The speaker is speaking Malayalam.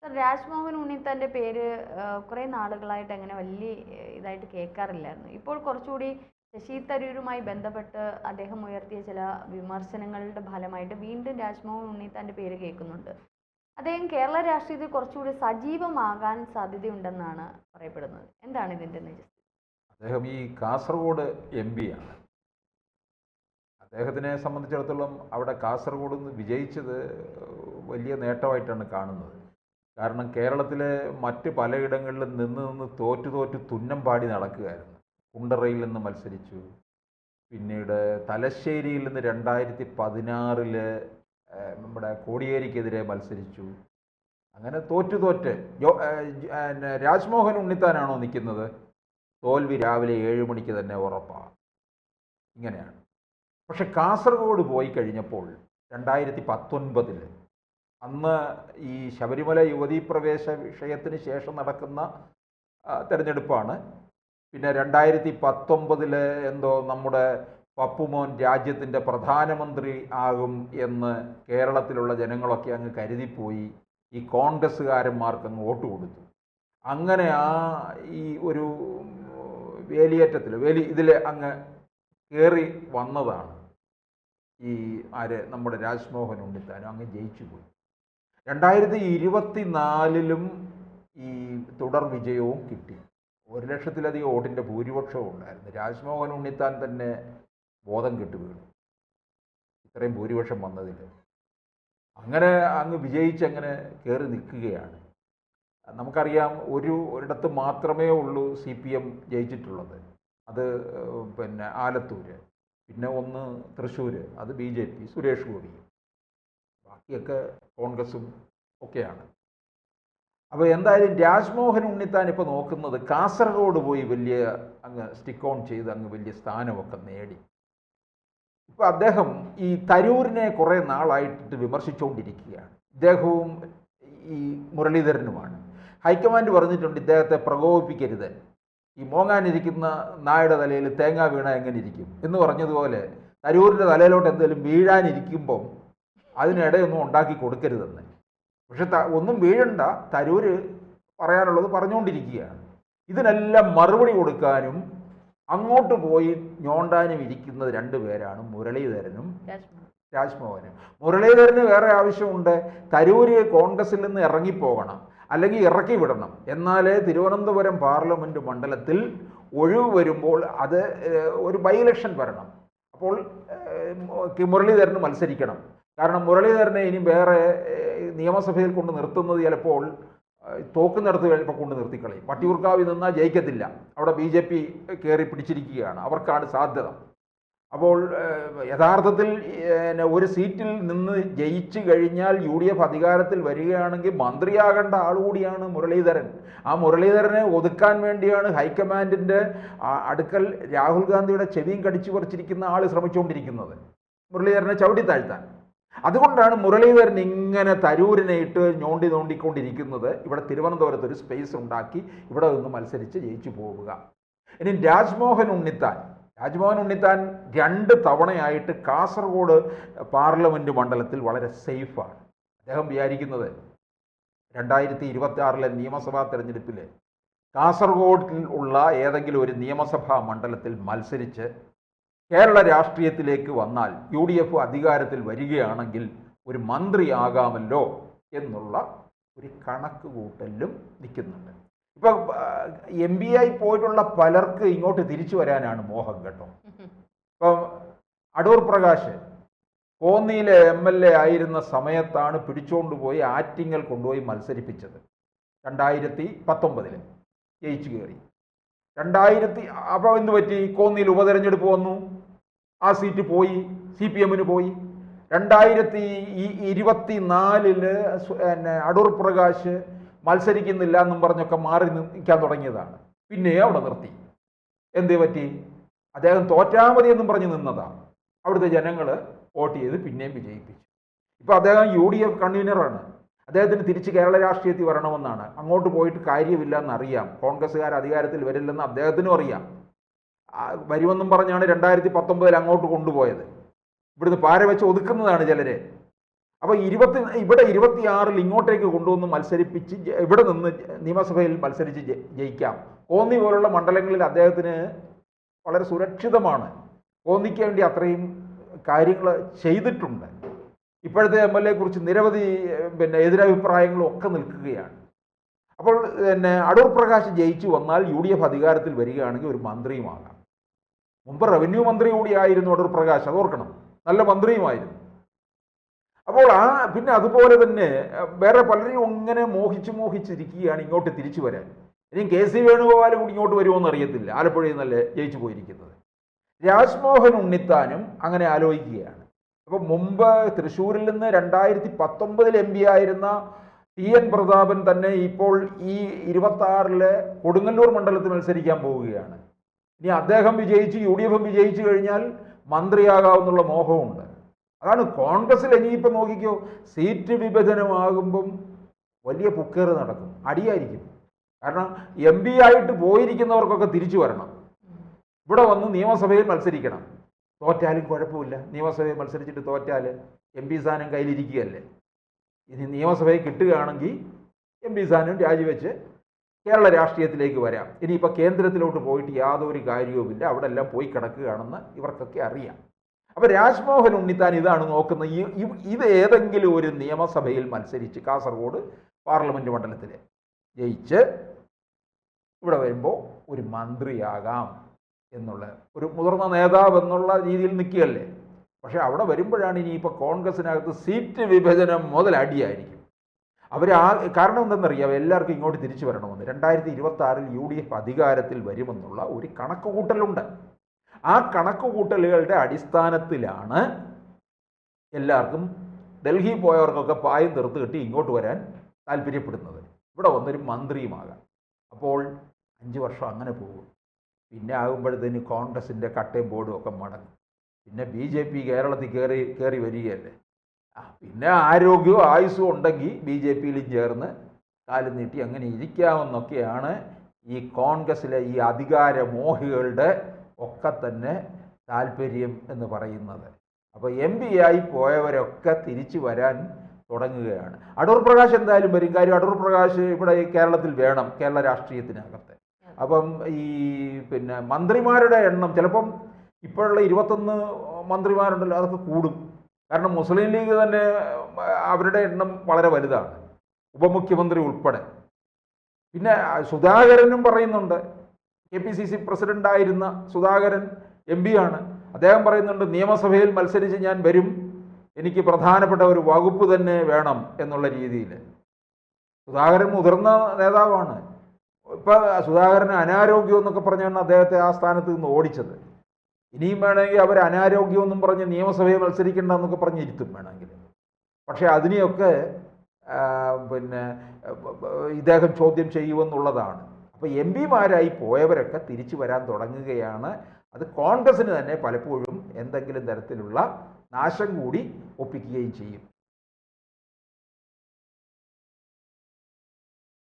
സർ, രാജ്മോഹൻ ഉണ്ണിത്താൻ്റെ പേര് കുറേ നാളുകളായിട്ട് അങ്ങനെ വലിയ ഇതായിട്ട് കേൾക്കാറില്ലായിരുന്നു. ഇപ്പോൾ കുറച്ചുകൂടി ശശി തരൂരുമായി ബന്ധപ്പെട്ട് അദ്ദേഹം ഉയർത്തിയ ചില വിമർശനങ്ങളുടെ ഫലമായിട്ട് വീണ്ടും രാജ്മോഹൻ ഉണ്ണിത്താൻ്റെ പേര് കേൾക്കുന്നുണ്ട്. അദ്ദേഹം കേരള രാഷ്ട്രീയത്തിൽ കുറച്ചുകൂടി സജീവമാകാൻ സാധ്യതയുണ്ടെന്നാണ് പറയപ്പെടുന്നത്. എന്താണ് ഇതിൻ്റെ നിജസ്ഥിതി? അദ്ദേഹം ഈ കാസർഗോഡ് MP ആണ്. അദ്ദേഹത്തിനെ സംബന്ധിച്ചിടത്തോളം അവിടെ കാസർഗോഡ് നിന്ന് വിജയിച്ചത് വലിയ നേട്ടമായിട്ടാണ് കാണുന്നത്. കാരണം കേരളത്തിലെ മറ്റ് പലയിടങ്ങളിലും നിന്ന് തോറ്റു തുന്നം പാടി നടക്കുകയായിരുന്നു. കുണ്ടറയിൽ നിന്ന് മത്സരിച്ചു, പിന്നീട് തലശ്ശേരിയിൽ നിന്ന് 2016 നമ്മുടെ കോടിയേരിക്കെതിരെ മത്സരിച്ചു. അങ്ങനെ തോറ്റ് രാജ്മോഹൻ ഉണ്ണിത്താനാണോ നിൽക്കുന്നത്? തോൽവി രാവിലെ 7 മണിക്ക് തന്നെ ഉറപ്പാണ്. ഇങ്ങനെയാണ്. പക്ഷെ കാസർഗോഡ് പോയി കഴിഞ്ഞപ്പോൾ 2019 അന്ന് ഈ ശബരിമല യുവതീ പ്രവേശ വിഷയത്തിന് ശേഷം നടക്കുന്ന തെരഞ്ഞെടുപ്പാണ്. പിന്നെ 2019 എന്തോ നമ്മുടെ പപ്പുമോൻ രാജ്യത്തിൻ്റെ പ്രധാനമന്ത്രി ആകും എന്ന് കേരളത്തിലുള്ള ജനങ്ങളൊക്കെ അങ്ങ് കരുതിപ്പോയി. ഈ കോൺഗ്രസ്സുകാരന്മാർക്ക് അങ്ങ് വോട്ട് കൊടുത്തു. അങ്ങനെ ഈ ഒരു ഇതിൽ അങ്ങ് കയറി വന്നതാണ് ഈ നമ്മുടെ രാജ്മോഹൻ ഉണ്ണിത്താനും അങ്ങ് ജയിച്ചു പോയി. 2024 ഈ തുടർ വിജയവും കിട്ടി. 1,00,000-ലധികം വോട്ടിൻ്റെ ഭൂരിപക്ഷവും ഉണ്ടായിരുന്നു. രാജ്മോഹൻ ഉണ്ണിത്താൻ തന്നെ ബോധം കെട്ടു വീണു ഇത്രയും ഭൂരിപക്ഷം വന്നതിൽ. അങ്ങനെ അങ്ങ് വിജയിച്ചങ്ങനെ കയറി നിൽക്കുകയാണ്. നമുക്കറിയാം, ഒരിടത്ത് മാത്രമേ ഉള്ളൂ CPM ജയിച്ചിട്ടുള്ളത്. അത് പിന്നെ ആലത്തൂര്, പിന്നെ ഒന്ന് തൃശ്ശൂർ, അത് BJP സുരേഷ് ഗോപി, ബാക്കിയൊക്കെ കോൺഗ്രസും ഒക്കെയാണ്. അപ്പോൾ എന്തായാലും രാജ്മോഹൻ ഉണ്ണിത്താൻ ഇപ്പോൾ നോക്കുന്നത് കാസർഗോഡ് പോയി വലിയ അങ്ങ് സ്റ്റിക്ക് ഓൺ ചെയ്ത് അങ്ങ് വലിയ സ്ഥാനമൊക്കെ നേടി. ഇപ്പോൾ അദ്ദേഹം ഈ തരൂരിനെ കുറേ നാളായിട്ട് വിമർശിച്ചുകൊണ്ടിരിക്കുകയാണ്. ഇദ്ദേഹവും ഈ മുരളീധരനുമാണ്. ഹൈക്കമാൻഡ് പറഞ്ഞിട്ടുണ്ട് ഇദ്ദേഹത്തെ പ്രകോപിപ്പിക്കരുത്, ഈ മോങ്ങാനിരിക്കുന്ന നായുടെ തലയിൽ തേങ്ങ വീണ എങ്ങനെ ഇരിക്കും എന്ന് പറഞ്ഞതുപോലെ തരൂരിൻ്റെ തലയിലോട്ട് എന്തെങ്കിലും വീഴാനിരിക്കുമ്പം അതിനിടയൊന്നും ഉണ്ടാക്കി കൊടുക്കരുതെന്ന്. പക്ഷെ ഒന്നും വീഴണ്ട, തരൂര് പറയാനുള്ളത് പറഞ്ഞുകൊണ്ടിരിക്കുകയാണ്. ഇതിനെല്ലാം മറുപടി കൊടുക്കാനും അങ്ങോട്ട് പോയി ഞോണ്ടാനും ഇരിക്കുന്നത് 2 പേരാണ്, മുരളീധരനും രാജ്മോഹനും. മുരളീധരന് വേറെ ആവശ്യമുണ്ട്, തരൂര് കോൺഗ്രസിൽ നിന്ന് ഇറങ്ങിപ്പോകണം, അല്ലെങ്കിൽ ഇറക്കി വിടണം. എന്നാലേ തിരുവനന്തപുരം പാർലമെൻറ്റ് മണ്ഡലത്തിൽ ഒഴിവ് വരുമ്പോൾ അത് ഒരു ബൈ ഇലക്ഷൻ വരണം. അപ്പോൾ മുരളീധരന് മത്സരിക്കണം. കാരണം മുരളീധരനെ ഇനി വേറെ നിയമസഭയിൽ കൊണ്ട് നിർത്തുന്നത് ചിലപ്പോൾ തോക്കുന്നിടത്ത് ചിലപ്പോൾ കൊണ്ട് നിർത്തിക്കളയും. വട്ടിയൂർക്കാവിൽ നിന്നാൽ ജയിക്കത്തില്ല, അവിടെ BJP കയറി പിടിച്ചിരിക്കുകയാണ്, അവർക്കാണ് സാധ്യത. അപ്പോൾ യഥാർത്ഥത്തിൽ ഒരു സീറ്റിൽ നിന്ന് ജയിച്ചു കഴിഞ്ഞാൽ UDF അധികാരത്തിൽ വരികയാണെങ്കിൽ മന്ത്രിയാകേണ്ട ആളുകൂടിയാണ് മുരളീധരൻ. ആ മുരളീധരനെ ഒതുക്കാൻ വേണ്ടിയാണ് ഹൈക്കമാൻഡിൻ്റെ അടുക്കൽ രാഹുൽ ഗാന്ധിയുടെ ചെവിയും കടിച്ചു പറിച്ചിരിക്കുന്ന ആൾ ശ്രമിച്ചുകൊണ്ടിരിക്കുന്നത്, മുരളീധരനെ ചവിട്ടി താഴ്ത്താൻ. അതുകൊണ്ടാണ് മുരളീധരൻ ഇങ്ങനെ തരൂരിനെ ഇട്ട് നോണ്ടിക്കൊണ്ടിരിക്കുന്നത്. ഇവിടെ തിരുവനന്തപുരത്ത് ഒരു സ്പേസ് ഉണ്ടാക്കി ഇവിടെ നിന്ന് മത്സരിച്ച് ജയിച്ചു പോവുക. ഇനി രാജ്മോഹൻ ഉണ്ണിത്താൻ 2 തവണയായിട്ട് കാസർഗോഡ് പാർലമെൻറ്റ് മണ്ഡലത്തിൽ വളരെ സേഫാണ്. അദ്ദേഹം വിചാരിക്കുന്നത് 2026 നിയമസഭാ തെരഞ്ഞെടുപ്പിൽ കാസർഗോഡിൽ ഉള്ള ഏതെങ്കിലും ഒരു നിയമസഭാ മണ്ഡലത്തിൽ മത്സരിച്ച് കേരള രാഷ്ട്രീയത്തിലേക്ക് വന്നാൽ UDF അധികാരത്തിൽ വരികയാണെങ്കിൽ ഒരു മന്ത്രിയാകാമല്ലോ എന്നുള്ള ഒരു കണക്ക് കൂട്ടലിലും നിൽക്കുന്നുണ്ട്. ഇപ്പം MP ആയി പോയിട്ടുള്ള പലർക്ക് ഇങ്ങോട്ട് തിരിച്ചു വരാനാണ് മോഹം കേട്ടോ. ഇപ്പം അടൂർ പ്രകാശ് കോന്നിയിലെ MLA ആയിരുന്ന സമയത്താണ് പിടിച്ചുകൊണ്ടുപോയി ആറ്റിങ്ങൽ കൊണ്ടുപോയി മത്സരിപ്പിച്ചത്. 2019 ജയിച്ചു കയറി. അപ്പോൾ എന്ത് പറ്റി? കോന്നിയിൽ ഉപതെരഞ്ഞെടുപ്പ് വന്നു, ആ സീറ്റ് പോയി, CPM-ന് പോയി. 2024 അടൂർ പ്രകാശ് മത്സരിക്കുന്നില്ല എന്നും പറഞ്ഞൊക്കെ മാറി നിൽക്കാൻ തുടങ്ങിയതാണ്. പിന്നെ അവിടെ നിർത്തി. എന്തേ പറ്റി? അദ്ദേഹം തോറ്റാമതി എന്നും പറഞ്ഞ് നിന്നതാണ്. അവിടുത്തെ ജനങ്ങൾ വോട്ട് ചെയ്ത് പിന്നെയും വിജയിപ്പിച്ചു. ഇപ്പോൾ അദ്ദേഹം UDF കൺവീനറാണ്. അദ്ദേഹത്തിന് തിരിച്ച് കേരള രാഷ്ട്രീയത്തിൽ വരണമെന്നാണ്. അങ്ങോട്ട് പോയിട്ട് കാര്യമില്ല എന്നറിയാം, കോൺഗ്രസ്സുകാർ അധികാരത്തിൽ വരില്ലെന്ന് അദ്ദേഹത്തിനും അറിയാം. വരുമെന്നും പറഞ്ഞാണ് 2019 അങ്ങോട്ട് കൊണ്ടുപോയത്. ഇവിടുന്ന് പാര വെച്ച് ഒതുക്കുന്നതാണ് ചിലരെ. അപ്പോൾ ഇവിടെ 26 ഇങ്ങോട്ടേക്ക് കൊണ്ടുവന്ന് മത്സരിപ്പിച്ച് ഇവിടെ നിന്ന് നിയമസഭയിൽ മത്സരിച്ച് ജയിക്കാം. കോന്നി പോലുള്ള മണ്ഡലങ്ങളിൽ അദ്ദേഹത്തിന് വളരെ സുരക്ഷിതമാണ്. കോന്നിക്ക് വേണ്ടി അത്രയും കാര്യങ്ങൾ ചെയ്തിട്ടുണ്ട്. ഇപ്പോഴത്തെ MLA കുറിച്ച് നിരവധി എതിരഭിപ്രായങ്ങളും ഒക്കെ നിൽക്കുകയാണ്. അപ്പോൾ അടൂർ പ്രകാശ് ജയിച്ചു വന്നാൽ UDF അധികാരത്തിൽ വരികയാണെങ്കിൽ ഒരു മന്ത്രിയുമാകാം. മുമ്പ് റവന്യൂ മന്ത്രി കൂടിയായിരുന്നു അടൂർ പ്രകാശ്, അതോർക്കണം, നല്ല മന്ത്രിയുമായിരുന്നു. അപ്പോൾ പിന്നെ അതുപോലെ തന്നെ വേറെ പലരും ഇങ്ങനെ മോഹിച്ചിരിക്കുകയാണ് ഇങ്ങോട്ട് തിരിച്ചു വരാൻ. ഇനി KC വേണുഗോപാലും കൂടി ഇങ്ങോട്ട് വരുമോ എന്നറിയത്തില്ല, ആലപ്പുഴയിൽ നിന്നല്ലേ ജയിച്ചു പോയിരിക്കുന്നത്. രാജ്മോഹൻ ഉണ്ണിത്താനും അങ്ങനെ ആലോചിക്കുകയാണ്. അപ്പോൾ മുമ്പ് തൃശ്ശൂരിൽ നിന്ന് 2019 MP ആയിരുന്ന TN പ്രതാപൻ തന്നെ ഇപ്പോൾ ഈ 26 കൊടുങ്ങല്ലൂർ മണ്ഡലത്തിൽ മത്സരിക്കാൻ പോവുകയാണ്. ഇനി അദ്ദേഹം വിജയിച്ച് UDF വിജയിച്ചു കഴിഞ്ഞാൽ മന്ത്രിയാകാവുന്നുള്ള മോഹമുണ്ട്. അതാണ് കോൺഗ്രസ്സിൽ ഇനിയിപ്പോൾ നോക്കിക്കോ, സീറ്റ് വിഭജനമാകുമ്പം വലിയ പുക്കേറ് നടക്കും, അടിയായിരിക്കും. കാരണം MP ആയിട്ട് പോയിരിക്കുന്നവർക്കൊക്കെ തിരിച്ചു വരണം, ഇവിടെ വന്ന് നിയമസഭയിൽ മത്സരിക്കണം. തോറ്റാലും കുഴപ്പമില്ല, നിയമസഭയിൽ മത്സരിച്ചിട്ട് തോറ്റാൽ MP സ്ഥാനം കയ്യിലിരിക്കുകയല്ലേ. ഇനി നിയമസഭയിൽ കിട്ടുകയാണെങ്കിൽ MP സ്ഥാനം രാജിവെച്ച് കേരള രാഷ്ട്രീയത്തിലേക്ക് വരാം. ഇനിയിപ്പോൾ കേന്ദ്രത്തിലോട്ട് പോയിട്ട് യാതൊരു കാര്യവുമില്ല, അവിടെ എല്ലാം പോയി കിടക്കുകയാണെന്ന് ഇവർക്കൊക്കെ അറിയാം. അപ്പോൾ രാജ്മോഹൻ ഉണ്ണിത്താൻ ഇതാണ് നോക്കുന്നത്. ഇത് ഏതെങ്കിലും ഒരു നിയമസഭയിൽ മത്സരിച്ച് കാസർഗോഡ് പാർലമെൻറ്റ് മണ്ഡലത്തിൽ ജയിച്ച് ഇവിടെ വരുമ്പോൾ ഒരു മന്ത്രിയാകാം എന്നുള്ള ഒരു മുതിർന്ന നേതാവ് എന്നുള്ള രീതിയിൽ നിൽക്കുകയല്ലേ. പക്ഷേ അവിടെ വരുമ്പോഴാണ് ഇനിയിപ്പോൾ കോൺഗ്രസിനകത്ത് സീറ്റ് വിഭജനം മുതൽ അടിയായിരിക്കും. കാരണം എന്തെന്നറിയാം, എല്ലാവർക്കും ഇങ്ങോട്ട് തിരിച്ചു വരണമെന്ന്. 2026 UDF അധികാരത്തിൽ വരുമെന്നുള്ള ഒരു കണക്കുകൂട്ടലുണ്ട്. ആ കണക്കുകൂട്ടലുകളുടെ അടിസ്ഥാനത്തിലാണ് എല്ലാവർക്കും ഡൽഹി പോയവർക്കൊക്കെ പായം തീർത്ത് കിട്ടി ഇങ്ങോട്ട് വരാൻ താല്പര്യപ്പെടുന്നത്, ഇവിടെ വന്നൊരു മന്ത്രിയുമാകാം. അപ്പോൾ 5 വർഷം അങ്ങനെ പോകും. പിന്നെ ആകുമ്പോഴത്തേന് കോൺഗ്രസിൻ്റെ കട്ടയും ബോർഡും ഒക്കെ മടങ്ങും. പിന്നെ BJP കേരളത്തിൽ കയറി വരികയല്ലേ. പിന്നെ ആരോഗ്യവും ആയുസ്സും ഉണ്ടെങ്കിൽ BJPയിലും ചേർന്ന് കാലും നീട്ടി അങ്ങനെ ഇരിക്കാമെന്നൊക്കെയാണ് ഈ കോൺഗ്രസ്സിലെ ഈ അധികാരമോഹികളുടെ ഒക്കെ തന്നെ താല്പര്യം എന്ന് പറയുന്നത്. അപ്പോൾ MP ആയി പോയവരൊക്കെ തിരിച്ചു വരാൻ തുടങ്ങുകയാണ്. അടൂർ പ്രകാശ് എന്തായാലും വരും. കാര്യം അടൂർ പ്രകാശ് ഇവിടെ കേരളത്തിൽ വേണം, കേരള രാഷ്ട്രീയത്തിനകത്ത്. അപ്പം ഈ മന്ത്രിമാരുടെ എണ്ണം ചിലപ്പം ഇപ്പോഴുള്ള 21 മന്ത്രിമാരുണ്ടല്ലോ, അതൊക്കെ കൂടും. കാരണം മുസ്ലിം ലീഗ് തന്നെ അവരുടെ എണ്ണം വളരെ വലുതാണ്, ഉപമുഖ്യമന്ത്രി ഉൾപ്പെടെ. പിന്നെ സുധാകരനും പറയുന്നുണ്ട്, KPCC പ്രസിഡൻ്റായിരുന്ന സുധാകരൻ MP ആണ്. അദ്ദേഹം പറയുന്നുണ്ട് നിയമസഭയിൽ മത്സരിച്ച് ഞാൻ വരും, എനിക്ക് പ്രധാനപ്പെട്ട ഒരു വകുപ്പ് തന്നെ വേണം എന്നുള്ള രീതിയിൽ. സുധാകരൻ മുതിർന്ന നേതാവാണ്. ഇപ്പം സുധാകരന് അനാരോഗ്യം എന്നൊക്കെ പറഞ്ഞാണ് അദ്ദേഹത്തെ ആ സ്ഥാനത്ത് നിന്ന് ഓടിച്ചത്. ഇനിയും വേണമെങ്കിൽ അവർ അനാരോഗ്യമെന്നും പറഞ്ഞ് നിയമസഭയിൽ മത്സരിക്കേണ്ട എന്നൊക്കെ പറഞ്ഞ് ഇരുത്തും വേണമെങ്കിൽ. പക്ഷേ അതിനെയൊക്കെ ഇദ്ദേഹം ചോദ്യം ചെയ്യുമെന്നുള്ളതാണ്. അപ്പോൾ MP മാരായി പോയവരൊക്കെ തിരിച്ചു വരാൻ തുടങ്ങുകയാണ്. അത് കോൺഗ്രസ്സിന് തന്നെ പലപ്പോഴും എന്തെങ്കിലും തരത്തിലുള്ള നാശം കൂടി ഒപ്പിക്കുകയും ചെയ്യും.